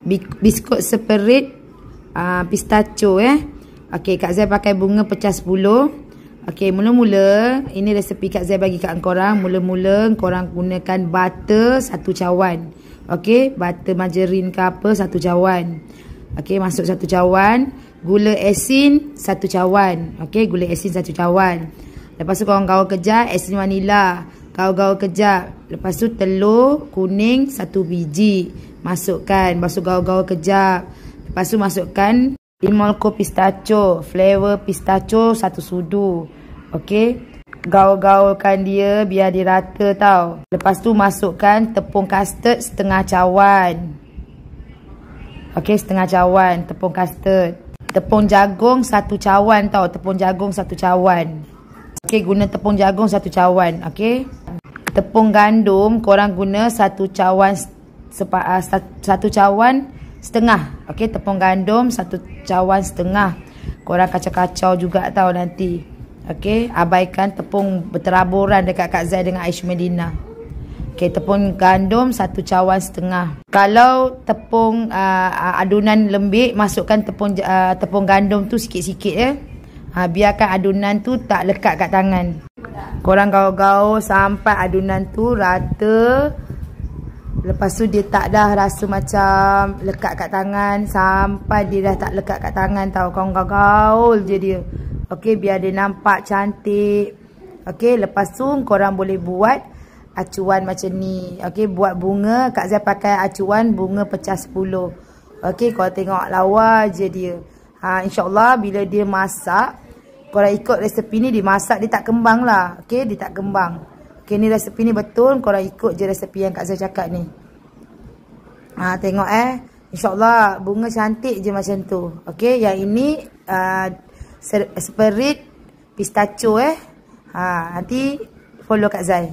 biskut separit pistachio Okey, Kak Zai pakai bunga pecah 10. Okey, mula-mula ini resepi Kak Zai bagi kat korang. Mula-mula korang gunakan butter 1 cawan. Okey, butter margarin ke apa 1 cawan. Okey, masuk 1 cawan. Gula asin 1 cawan. Okey, gula asin 1 cawan. Lepas tu korang gaul kejap asin vanila. Gaul-gaul kejap. Lepas tu telur kuning 1 biji. Masukkan. Lepas tu gaul-gaul kejap. Lepas tu masukkan Imolco pistachio, flavor pistachio 1 sudu. Okey. Gaul-gaulkan dia biar dia rata tau. Lepas tu masukkan tepung custard setengah cawan. Okey, setengah cawan tepung custard. Tepung jagung 1 cawan tau, tepung jagung 1 cawan. Okey, guna tepung jagung 1 cawan, okey. Tepung gandum korang guna 1 cawan 1 cawan setengah. Okey, tepung gandum 1 cawan setengah. Korang kacau-kacau juga tau nanti. Okey, abaikan tepung berteraburan dekat Kak Zai dengan Aish Medina. Okey, tepung gandum 1 cawan setengah. Kalau tepung adunan lembik, masukkan tepung gandum tu sikit-sikit biarkan adunan tu tak lekat kat tangan. Korang gaul-gaul sampai adunan tu rata. Lepas tu dia tak dah rasa macam lekat kat tangan. Sampai dia dah tak lekat kat tangan tau. Korang gaul je dia. Okey, biar dia nampak cantik. Okey, lepas tu korang boleh buat acuan macam ni. Okey, buat bunga. Kak Zai pakai acuan bunga pecah 10. Okey, korang tengok lawa je dia. InsyaAllah bila dia masak, korang ikut resepi ni, dia masak dia tak kembang lah. Okey, dia tak kembang. Okey, ni resepi ni betul. Korang ikut je resepi yang Kak Zai cakap ni. Tengok InsyaAllah bunga cantik je macam tu. Okey, yang ini separit pistachio nanti follow Kak Zai.